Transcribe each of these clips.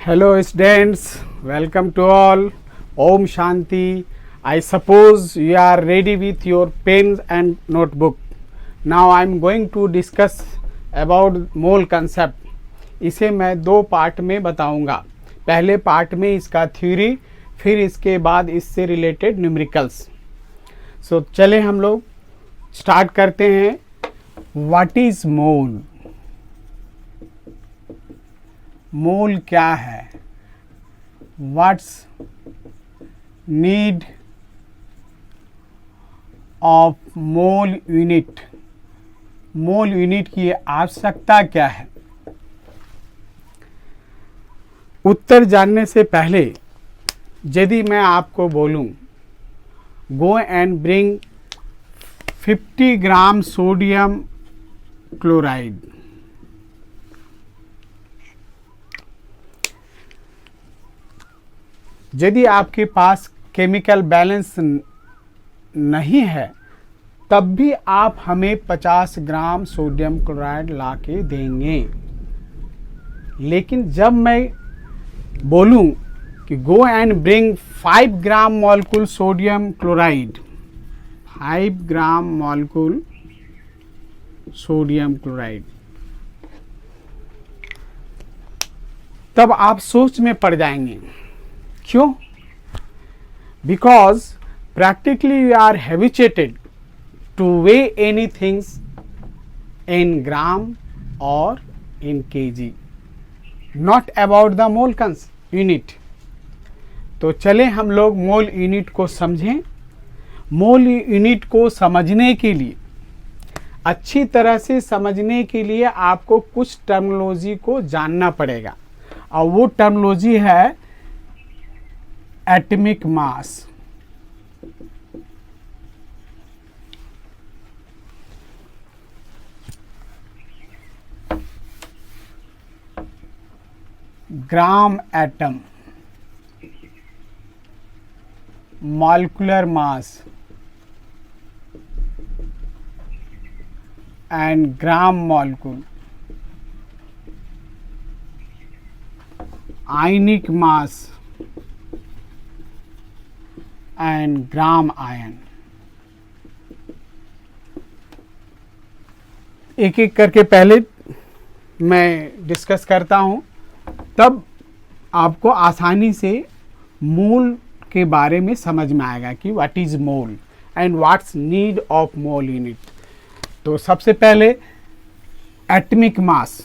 Hello students, welcome to all. Om Shanti. I suppose you are ready with your pens and notebook. Now I am going to discuss about mole concept. इसे मैं दो part में बताऊंगा. पहले part में इसका theory, फिर इसके बाद इससे रिलेटेड न्यूमेरिकल्स. सो चले हम लोग स्टार्ट करते हैं. What is mole? मोल क्या है? What's need of mole unit? Mole unit की आवश्यकता क्या है? उत्तर जानने से पहले यदि मैं आपको बोलूं go and bring 50 gram sodium chloride, यदि आपके पास केमिकल बैलेंस नहीं है तब भी आप हमें 50 ग्राम सोडियम क्लोराइड ला के देंगे. लेकिन जब मैं बोलूं कि go and bring 5 gram molecule sodium chloride, 5 gram molecule sodium chloride, तब आप सोच में पड़ जाएंगे. क्यों? Because practically you are habituated to weigh anything in gram or in kg, not about the mole unit. तो चले हम लोग मोल यूनिट को समझें. मोल यूनिट को समझने के लिए, अच्छी तरह से समझने के लिए आपको कुछ टर्मिनोलॉजी को जानना पड़ेगा और वो टर्मिनोलॉजी है atomic mass. Gram atom, molecular mass and gram molecule, ionic mass and gram ion. एक एक करके पहले मैं डिस्कस करता हूं, तब आपको आसानी से मोल के बारे में समझ में आएगा कि what is mole and what's need of mole unit. तो सबसे पहले atomic mass.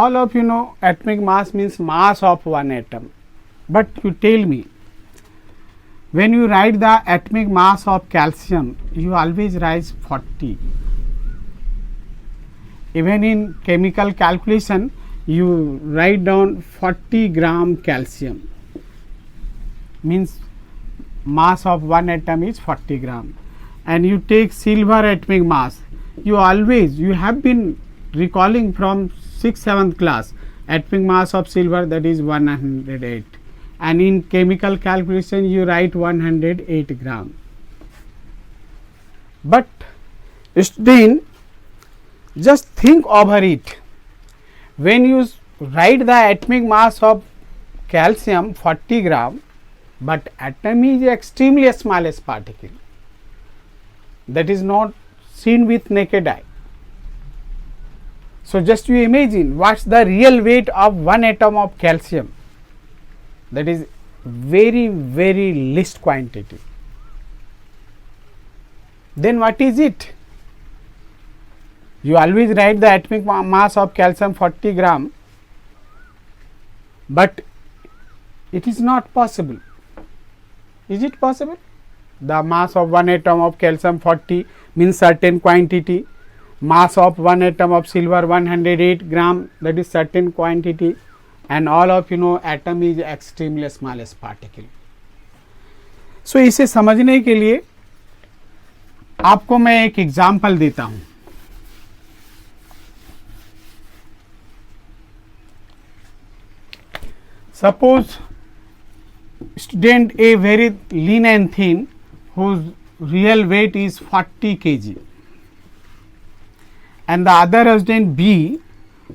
All of you know atomic mass means mass of one atom. But you tell me, when you write the atomic mass of calcium, you always write 40. Even in chemical calculation, you write down 40 gram calcium. Means mass of one atom is 40 gram. And you take silver atomic mass. You have been recalling from 6th 7th class, atomic mass of silver, that is 108, and in chemical calculation you write 108 gram. But student, just think over it. When you write the atomic mass of calcium 40 gram, but atom is extremely smallest particle that is not seen with naked eye. So just you imagine what's the real weight of one atom of calcium. That is very least quantity. Then what is it? You always write the atomic mass of calcium 40 gram, but it is not possible. Is it possible? The mass of one atom of calcium 40 means certain quantity. Mass of one atom of silver 108 gram, that is certain quantity, and all of you know atom is extremely smallest particle. So इसे समझने के लिए आपको मैं एक example देता हूं. Suppose student a very lean and thin whose real weight is 40 kg, and the other student B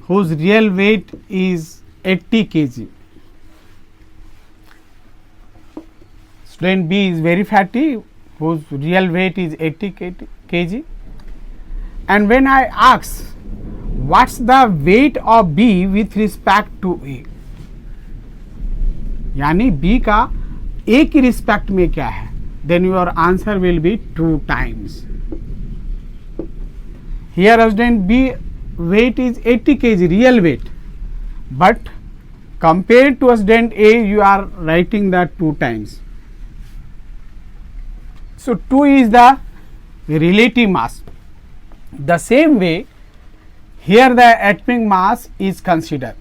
whose real weight is 80 kg. Student B is very fatty, whose real weight is 80 kg. And when I ask what's the weight of B with respect to A, यानी B का A की respect में क्या है, then your answer will be 2 times. Here student B weight is 80 kg real weight, but compared to student A you are writing that 2 times. So 2 is the relative mass. The same way here the atomic mass is considered.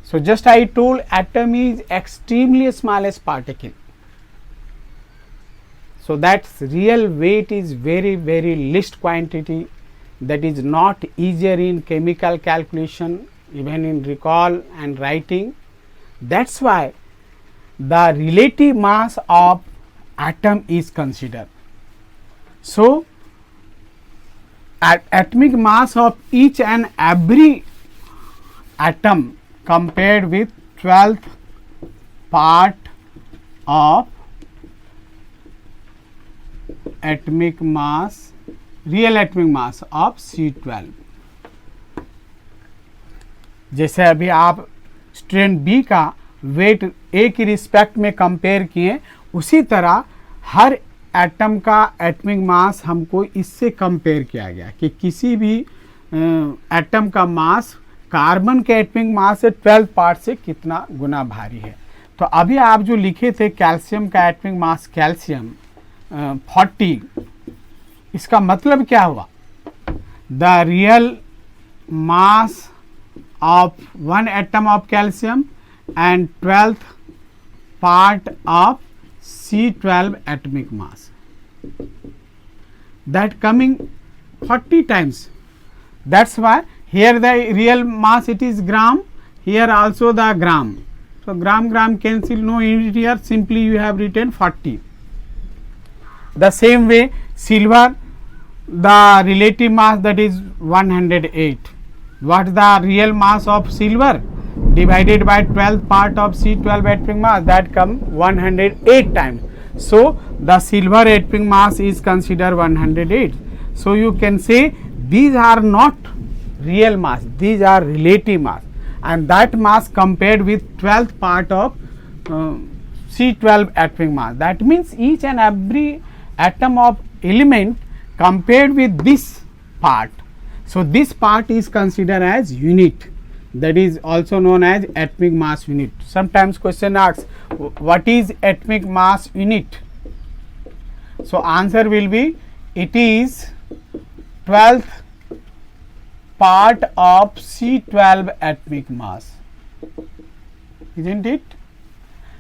So just I told atom is extremely smallest particle. So that real weight is very least quantity, that is not easier in chemical calculation, even in recall and writing. That's why the relative mass of atom is considered. So atomic mass of each and every atom compared with 12th part of atomic mass, real atomic mass of C12. जैसे अभी आप student B का wait ए की respect में compare किए, उसी तरह हर atom का एटमिक मास हमको इससे कंपेयर किया गया कि किसी भी एटम का मास कार्बन के एटमिक मास से 12 पार्ट से कितना गुना भारी है. तो अभी आप जो लिखे थे कैल्शियम का एटमिक मास कैल्शियम 40, इसका मतलब क्या हुआ, the real mass of one atom of calcium and 12th part of C12 atomic mass, that coming 40 times. That's why here the real mass it is gram, here also the gram. So gram cancel, no unit here, simply you have written 40. The same way silver, the relative mass that is 108. What is the real mass of silver divided by 12th part of C12 atomic mass, that come 108 times. So the silver atomic mass is considered 108. So you can say these are not real mass, these are relative mass, and that mass compared with 12th part of C12 atomic mass. That means each and every atom of element compared with this part. So this part is considered as unit, that is also known as atomic mass unit. Sometimes question asks what is atomic mass unit. So answer will be it is 12th part of C12 atomic mass, isn't it?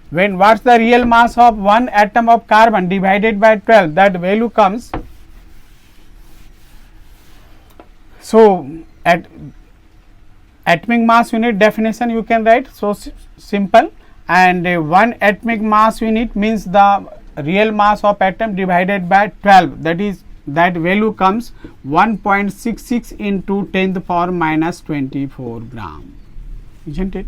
When what's the real mass of one atom of carbon divided by 12, that value comes. So at atomic mass unit definition you can write so simple, and one atomic mass unit means the real mass of atom divided by 12, that is that value comes 1.66 into 10th power minus 24 gram, isn't it?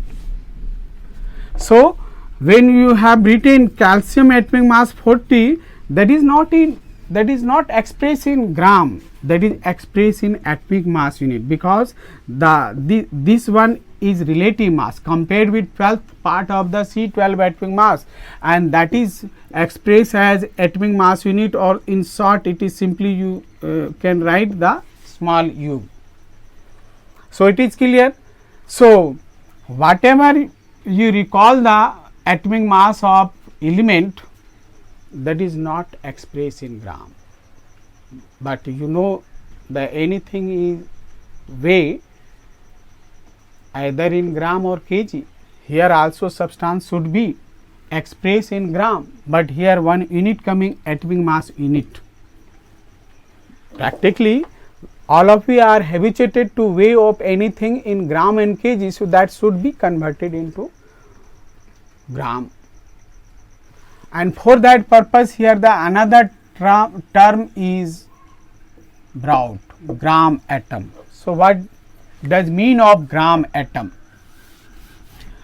So when you have written calcium atomic mass 40, that is not expressed in gram, that is expressed in atomic mass unit, because this one is relative mass compared with 12th part of the C12 atomic mass, and that is expressed as atomic mass unit, or in short it is simply you can write the small u. So it is clear. So whatever you recall the atomic mass of element, that is not expressed in gram, but you know the anything is weigh either in gram or kg. Here also substance should be expressed in gram, but here one unit coming atomic mass unit. Practically all of you are habituated to weigh of anything in gram and kg, so that should be converted into gram. And for that purpose here the another term is brought, gram atom. So what does mean of gram atom.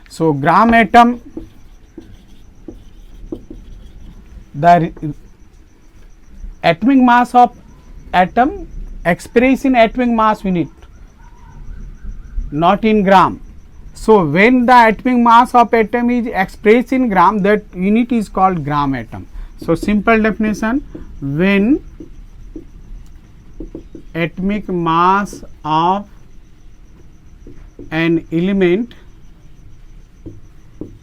So, gram atom, the atomic mass of atom expressed in atomic mass unit, not in gram. So, when the atomic mass of atom is expressed in gram, that unit is called gram atom. So, simple definition, when atomic mass of an element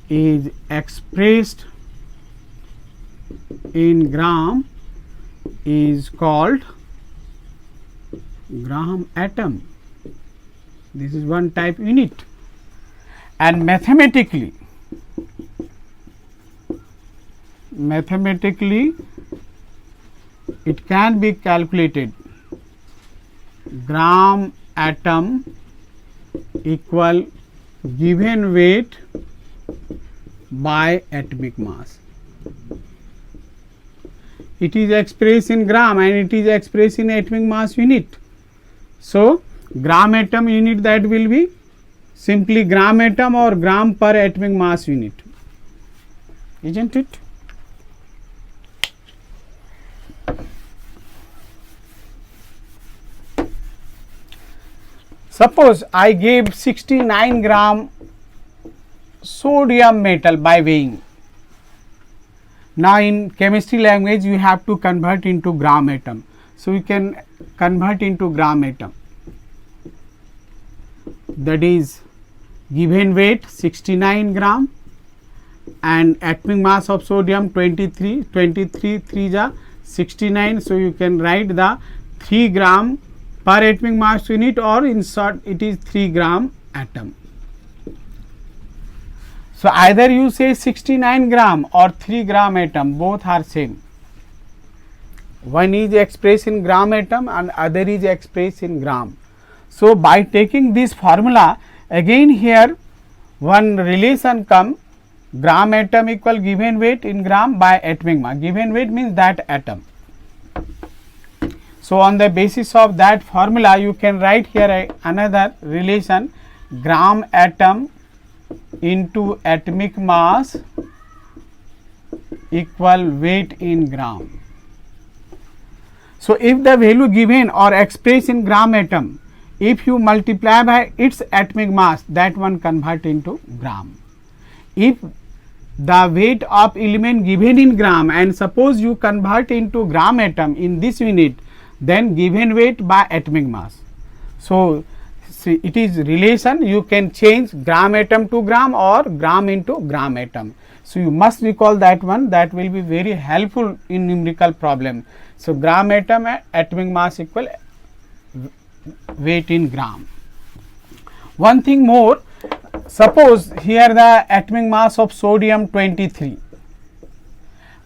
is expressed in gram is called gram atom. This is one type unit, and mathematically it can be calculated. Gram atom equal given weight by atomic mass. It is expressed in gram and it is expressed in atomic mass unit. So, gram atom unit, that will be simply gram atom or gram per atomic mass unit, isn't it? Suppose I gave 69 gram sodium metal by weighing. Now, in chemistry language you have to convert into gram atom. So, you can convert into gram atom, that is given weight 69 gram and atomic mass of sodium 23, 3 ja 69. So, you can write the 3 gram per atomic mass unit, or in short it is 3 gram atom. So, either you say 69 gram or 3 gram atom, both are same. One is expressed in gram atom and other is expressed in gram. So, by taking this formula, again here one relation come, gram atom equal given weight in gram by atomic mass. Given weight means that atom. So, on the basis of that formula you can write here another relation, gram atom into atomic mass equal weight in gram. So, if the value given or expressed in gram atom, if you multiply by its atomic mass, that one convert into gram. If the weight of element given in gram and suppose you convert into gram atom in this unit, then given weight by atomic mass. So, see, it is relation, you can change gram atom to gram or gram into gram atom. So, you must recall that one, that will be very helpful in numerical problem. So, gram atom atomic mass equal weight in gram. One thing more, suppose here the atomic mass of sodium 23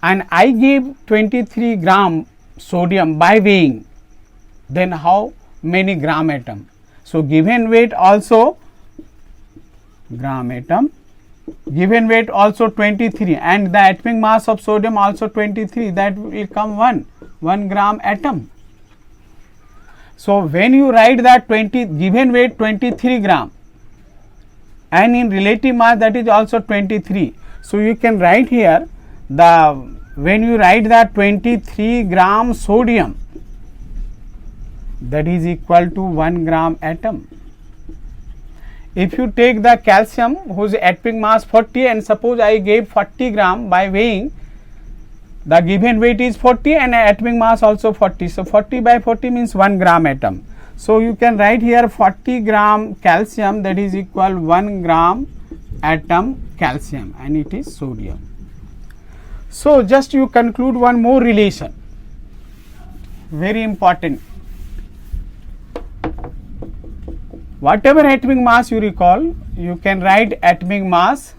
and I gave 23 gram sodium by weighing, then how many gram atom? So, given weight also gram atom, given weight also 23 and the atomic mass of sodium also 23, that will come 1 gram atom. So, when you write that given weight 23 gram and in relative mass that is also 23. So, you can write here when you write that 23 gram sodium, that is equal to 1 gram atom. If you take the calcium whose atomic mass 40 and suppose I gave 40 gram by weighing, the given weight is 40 and atomic mass also 40. So, 40 by 40 means 1 gram atom. So, you can write here 40 gram calcium, that is equal 1 gram atom calcium, and it is sodium. So, just you conclude one more relation, very important. Whatever atomic mass you recall, you can write atomic mass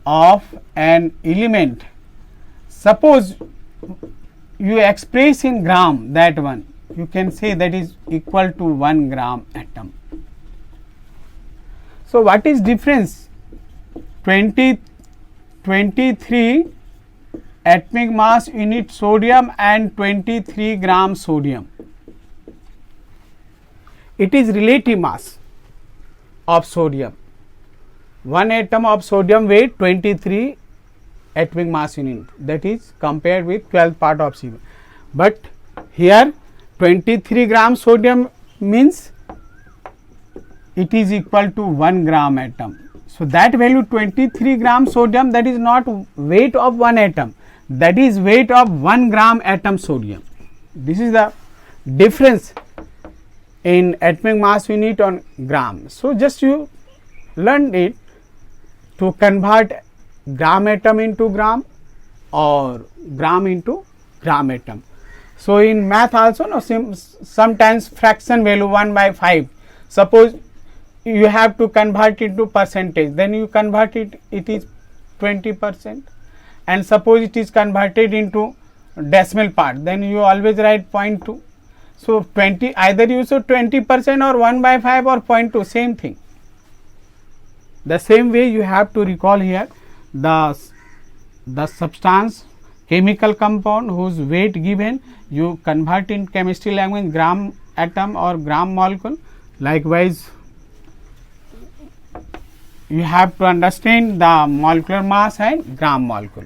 of an element. Suppose you express in gram that one, you can say that is equal to 1 gram atom. So, what is difference? 23 atomic mass unit sodium and 23 gram sodium. it is relative mass of sodium. One atom of sodium weight 23 atomic mass unit, that is compared with 12th part of C. But here 23 gram sodium means it is equal to 1 gram atom. So, that value 23 gram sodium, that is not weight of one atom, that is weight of 1 gram atom sodium. This is the difference in atomic mass unit on gram. So, just you learn it to convert gram atom into gram or gram into gram atom. So, in math also no, sometimes fraction value 1 by 5, suppose you have to convert it to percentage, then you convert it, it is 20%, and suppose it is converted into decimal part, then you always write 0.2. So, 20 either you say 20% or 1 by 5 or 0.2, same thing. The same way you have to recall here the substance, chemical compound whose weight given, you convert in chemistry language gram atom or gram molecule. Likewise, you have to understand the molecular mass and gram molecule.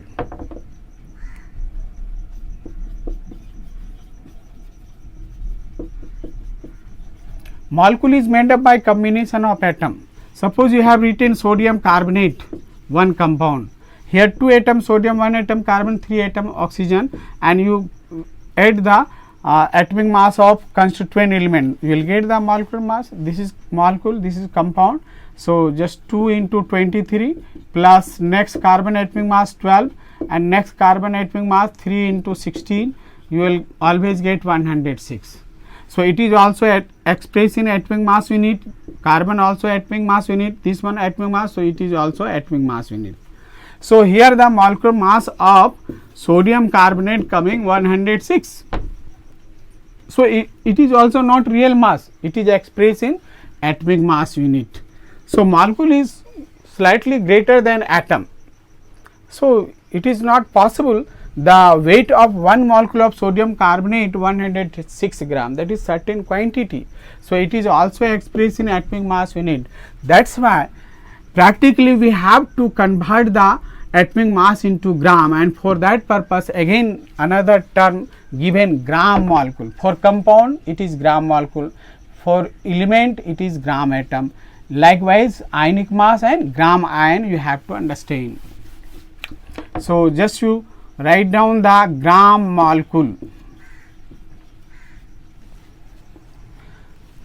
Molecule is made up by combination of atom. Suppose you have written sodium carbonate, one compound. Here 2 atom sodium, 1 atom carbon, 3 atom oxygen, and you add the atomic mass of constituent element. You will get the molecular mass. This is molecule, this is compound. So, just 2 into 23 plus next carbon atomic mass 12 and next carbon atomic mass 3 into 16, you will always get 106. So, it is also expressed in atomic mass unit, carbon also atomic mass unit, this one atomic mass, so it is also atomic mass unit. So, here the molecular mass of sodium carbonate coming 106. So, it is also not real mass, it is expressed in atomic mass unit. So, molecule is slightly greater than atom. So, it is not possible the weight of one molecule of sodium carbonate 106 gram, that is certain quantity. So, it is also expressed in atomic mass unit. That is why practically we have to convert the atomic mass into gram, and for that purpose again another term given gram molecule. For compound it is gram molecule, for element it is gram atom. Likewise, ionic mass and gram ion you have to understand. So, just you write down the gram molecule.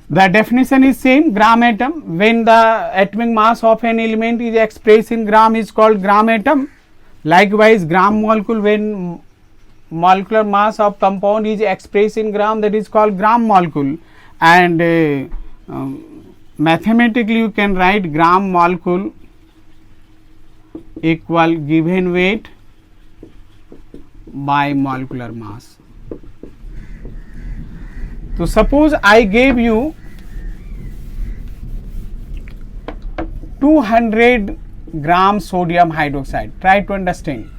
The definition is same, gram atom. When the atomic mass of an element is expressed in gram is called gram atom. Likewise, gram molecule, when molecular mass of compound is expressed in gram, that is called gram molecule. And mathematically you can write gram molecule equal given weight by molecular mass. So, suppose I gave you 200 gram sodium hydroxide. Try to understand.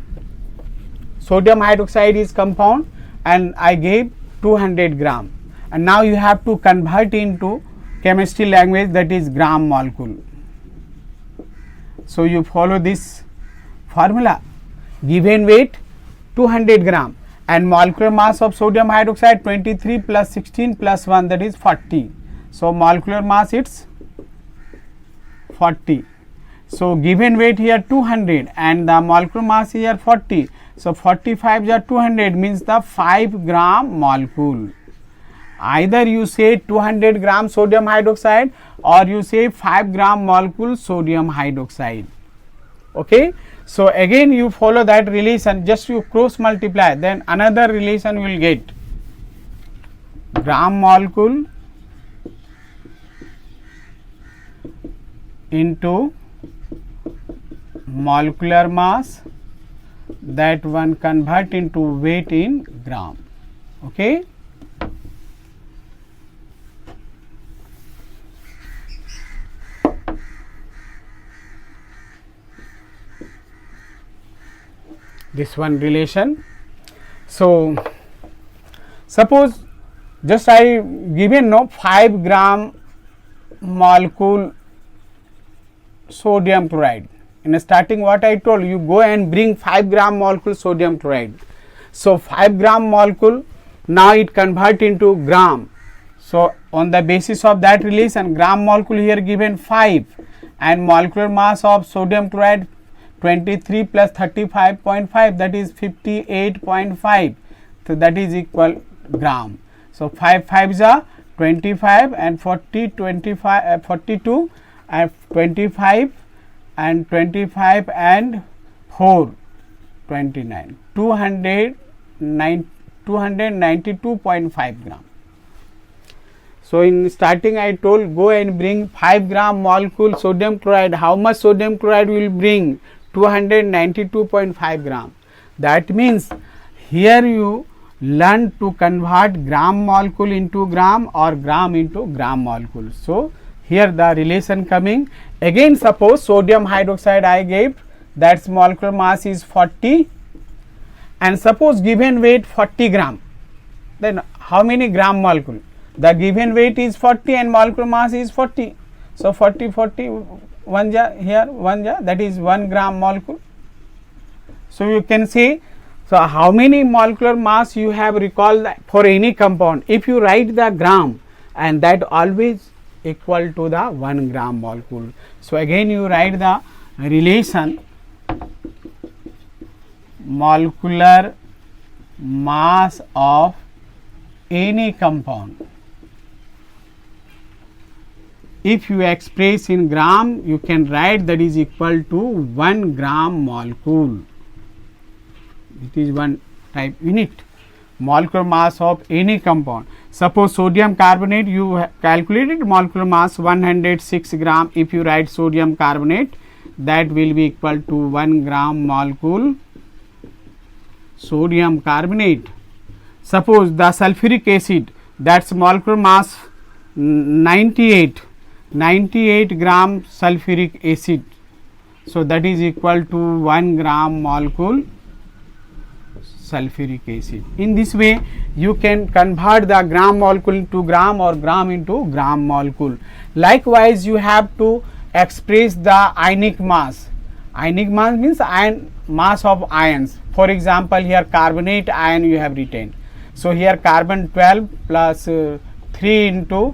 Sodium hydroxide is compound and I gave 200 gram, and now you have to convert into chemistry language, that is gram molecule. So, you follow this formula, given weight 200 gram and molecular mass of sodium hydroxide 23 plus 16 plus 1, that is 40. So, molecular mass it's 40. So, given weight here 200 and the molecular mass here 40. So, 45 is 200 means the 5 gram molecule. Either you say 200 gram sodium hydroxide or you say 5 gram molecule sodium hydroxide. Okay. So, again you follow that relation, just you cross multiply, then another relation you will get, gram molecule into molecular mass, that one convert into weight in gram. Okay. This one relation. So, suppose just I given 5 gram molecule sodium chloride. In starting what I told you, go and bring 5 gram molecule sodium chloride. So 5 gram molecule, now it convert into gram. So on the basis of that relation, gram molecule here given 5 and molecular mass of sodium chloride 23 plus 35.5, that is 58.5. So that is equal gram. So 5 5s are 25 and 40 25 42 and 25 and 25 and 4 29 292.5 gram. So in starting I told go and bring 5 gram molecule sodium chloride. How much sodium chloride will bring? 292.5 gram. That means here you learn to convert gram molecule into gram or gram into gram molecule. So here the relation coming. Again suppose sodium hydroxide I gave, that's molecular mass is 40 and suppose given weight 40 gram. Then how many gram molecule? The given weight is 40 and molecular mass is 40. So 40 40 1 ja here 1 ja, that is 1 gram molecule. So you can see, so how many molecular mass you have recalled for any compound. If you write the gram, and that always equal to the 1 gram molecule. So again you write the relation molecular mass of any compound. If you express in gram, you can write that is equal to 1 gram molecule. It is one type unit. Molecular mass of any compound. Suppose sodium carbonate, you have calculated molecular mass 106 gram. If you write sodium carbonate, that will be equal to 1 gram molecule sodium carbonate. Suppose the sulfuric acid, that's molecular mass 98 gram sulfuric acid. So that is equal to 1 gram molecule sulfuric acid. In this way you can convert the gram molecule into gram or gram into gram molecule. Likewise you have to express the ionic mass. Ionic mass means ion mass of ions. For example, here carbonate ion you have written. So here carbon 12 plus 3 into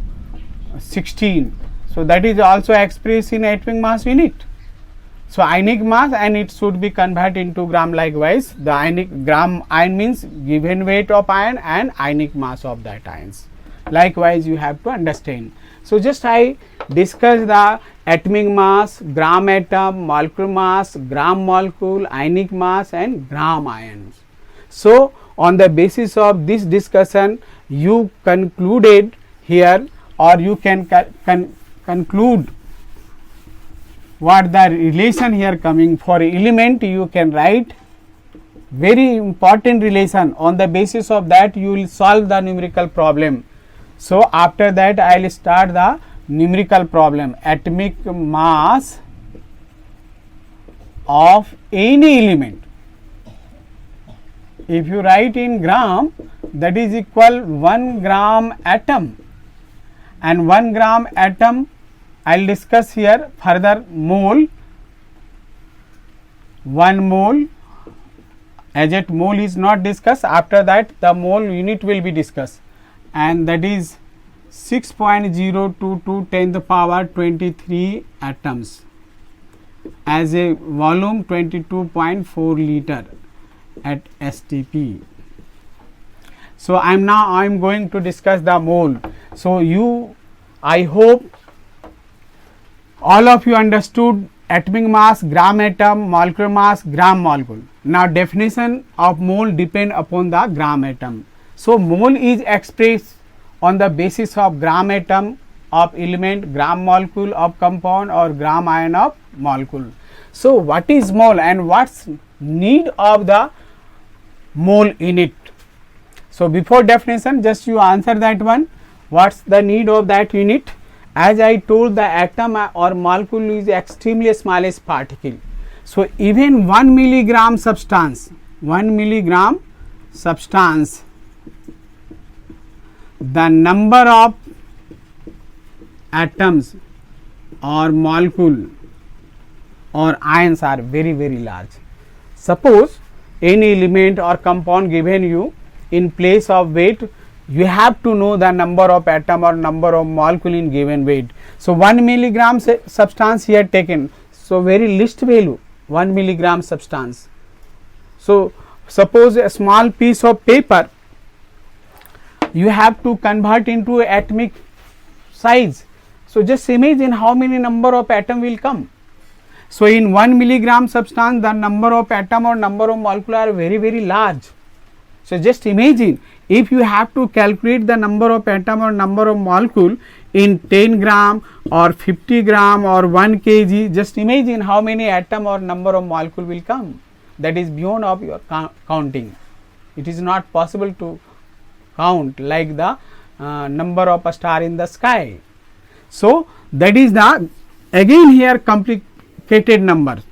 16. So that is also expressed in atomic mass unit. So ionic mass, and it should be converted into gram. Likewise, the ionic gram ion means given weight of ion and ionic mass of that ions. Likewise, you have to understand. So just I discuss the atomic mass, gram atom, molecular mass, gram molecule, ionic mass and gram ions. So on the basis of this discussion, you concluded here, or you can conclude what the relation here coming. For element you can write very important relation. On the basis of that you will solve the numerical problem. So after that I will start the numerical problem. Atomic mass of any element, if you write in gram, that is equal 1 gram atom, and 1 gram atom I will discuss here further. Mole, 1 mole, as yet mole is not discussed. After that the mole unit will be discussed, and that is 6.022 10th power 23 atoms as a volume 22.4 liter at STP. So I am going to discuss the mole. So I hope all of you understood atomic mass, gram atom, molecular mass, gram molecule. Now definition of mole depend upon the gram atom. So mole is expressed on the basis of gram atom of element, gram molecule of compound, or gram ion of molecule. So what is mole and what's need of the mole unit? So before definition, just you answer that one. What's the need of that unit? As I told, the atom or molecule is extremely smallest particle. So even 1 milligram substance, the number of atoms or molecule or ions are very very large. Suppose any element or compound given you, in place of weight you have to know the number of atom or number of molecule in given weight. So 1 milligram substance here taken, so very least value 1 milligram substance. So suppose a small piece of paper you have to convert into atomic size. So just imagine how many number of atom will come. So in 1 milligram substance the number of atom or number of molecule are very very large. So just imagine if you have to calculate the number of atom or number of molecule in 10 gram or 50 gram or 1 kg, just imagine how many atom or number of molecule will come. That is beyond of your counting. It is not possible to count like the number of a star in the sky. So that is the again here complicated number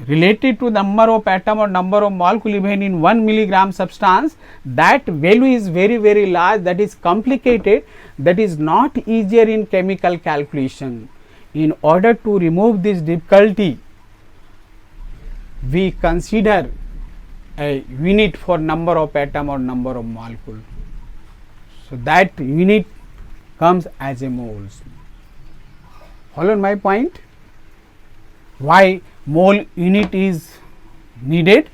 related to number of atom or number of molecule even in 1 milligram substance. That value is very very large, that is complicated, that is not easier in chemical calculation. In order to remove this difficulty, we consider a unit for number of atom or number of molecule. So that unit comes as a moles. Follow my point? Why mole unit is needed?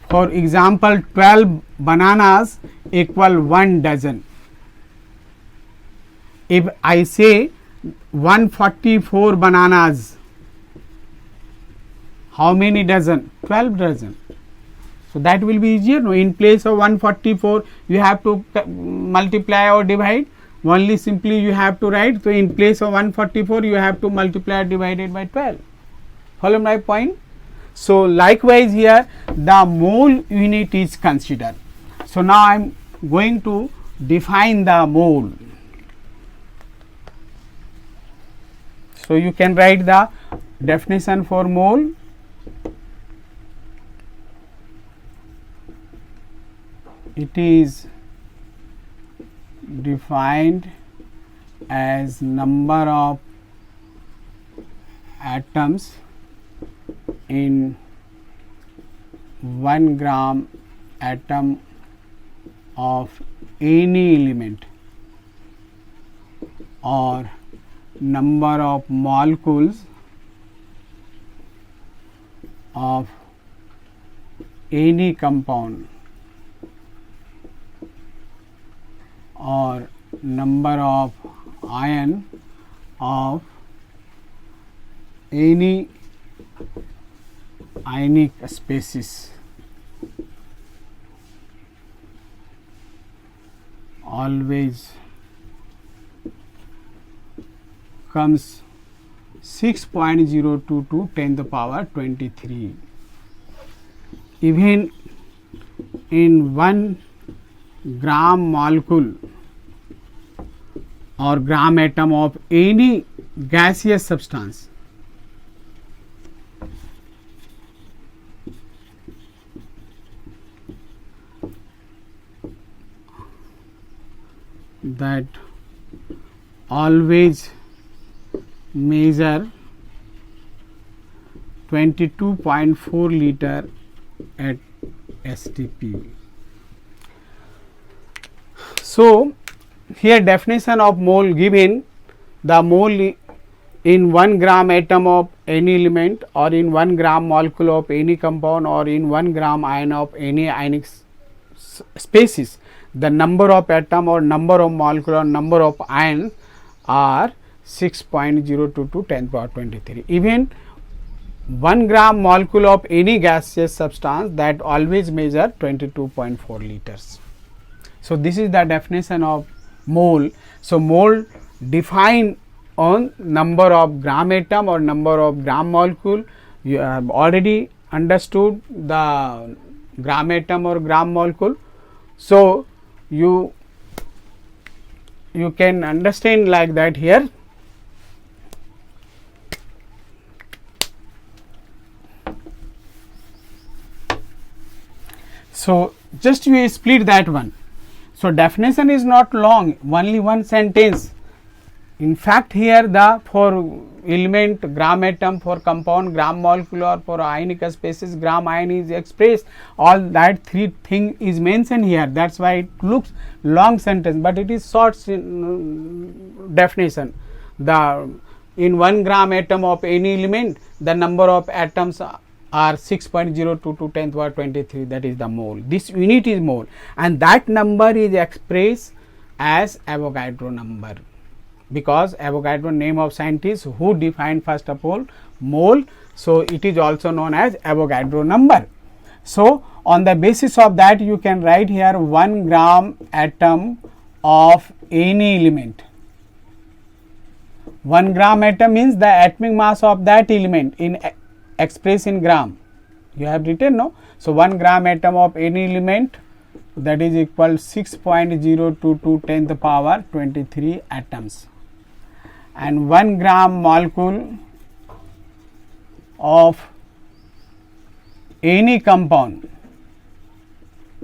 For example, 12 bananas equal 1 dozen. If I say 144 bananas, how many dozen? 12 dozen. So that will be easier. No, in place of 144 you have to multiply or divide. Only simply you have to write. So in place of 144 you have to multiply divided by 12. Follow my point? So likewise here the mole unit is considered. So now I am going to define the mole. So you can write the definition for mole. It is defined as number of atoms in 1 gram atom of any element or number of molecules of any compound or number of ion of any ionic species. Always comes 6.022 to 10 to the power 23. Even in 1 gram molecule or gram atom of any gaseous substance, that always measure 22.4 liter at STP. So here definition of mole given. The mole in 1 gram atom of any element or in 1 gram molecule of any compound or in 1 gram ion of any ionic species, the number of atom or number of molecule or number of ion are 6.022 to 10 power 23. Even 1 gram molecule of any gaseous substance, that always measure 22.4 liters. So this is the definition of mole. So mole defined on number of gram atom or number of gram molecule. You have already understood the gram atom or gram molecule. So you can understand like that here. So just you split that one. So definition is not long, only one sentence. In fact, here the for element gram atom, for compound gram molecular, for ionic species gram ion is expressed. All that three thing is mentioned here. That's why it looks long sentence, but it is short definition. The in 1 gram atom of any element, the number of atoms are 6.022 10 to the power 23. That is the mole. This unit is mole, and that number is expressed as Avogadro number, because Avogadro name of scientist who defined first of all mole. So, it is also known as Avogadro number. So, on the basis of that you can write here 1 gram atom of any element. 1 gram atom means the atomic mass of that element in expressed in gram. You have written, no? So, 1 gram atom of any element, that is equal 6.022 10 to the power 23 atoms, and 1 gram molecule of any compound,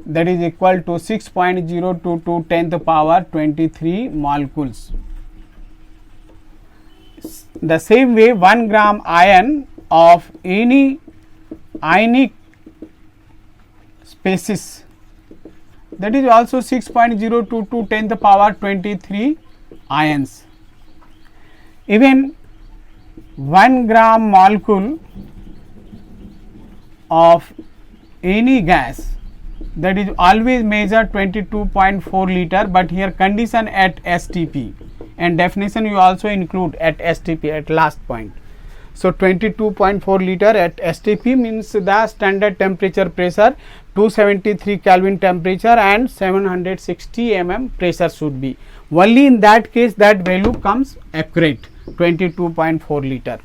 that is equal to 6.022 10 to the power 23 molecules. The same way 1 gram ion of any ionic species, that is also 6.022 10 to the power 23 ions. Even 1 gram molecule of any gas, that is always measure 22.4 liter, but here condition at STP, and definition you also include at STP at last point. So, 22.4 liter at STP means the standard temperature pressure 273 Kelvin temperature and 760 mm pressure should be. Only in that case that value comes accurate, 22.4 liter.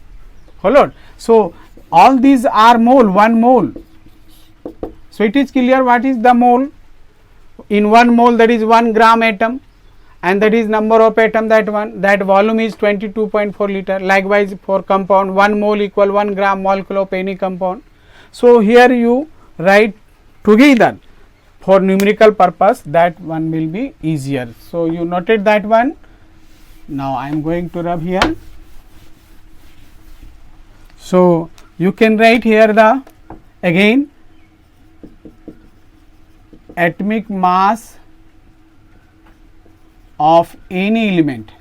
Followed. So, all these are mole, 1 mole. So, it is clear what is the mole. In 1 mole, that is 1 gram atom, and that is number of atom, that volume is 22.4 liter. Likewise, for compound 1 mole equal 1 gram molecule of any compound. So, here you write together for numerical purpose, that one will be easier. So, you noted that one. Now, I am going to rub here. So, you can write here the again atomic mass of any element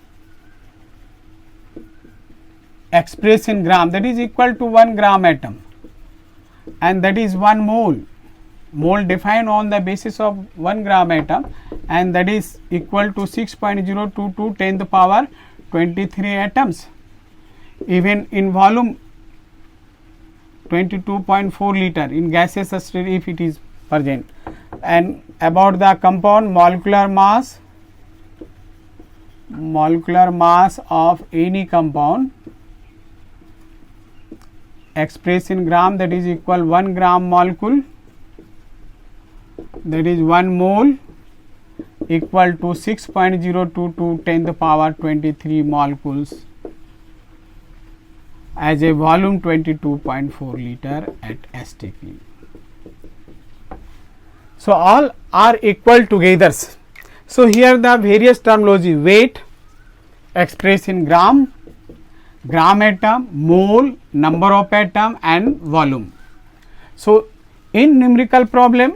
expressed in gram, that is equal to 1 gram atom, and that is 1 mole. Mole defined on the basis of 1 gram atom, and that is equal to 6.022 10 to the power 23 atoms. Even in volume 22.4 liter in gaseous state if it is present. And about the compound, molecular mass of any compound expressed in gram, that is equal 1 gram molecule, that is 1 mole equal to 6.022 10 to the power 23 molecules as a volume 22.4 liter at STP. So, all are equal together. So, here the various terminology: weight expressed in gram, gram atom, mole, number of atom and volume. So, in numerical problem,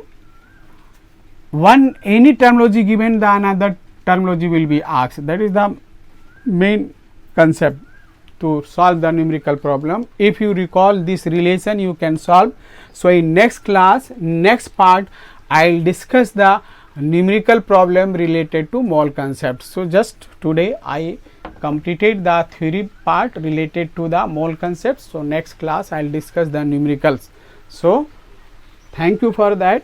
any terminology given, the another terminology will be asked. That is the main concept to solve the numerical problem. If you recall this relation, you can solve. So, in next class, next part, I will discuss the numerical problem related to mole concept. So, just today I completed the theory part related to the mole concept. So, next class I will discuss the numericals. So, thank you for that.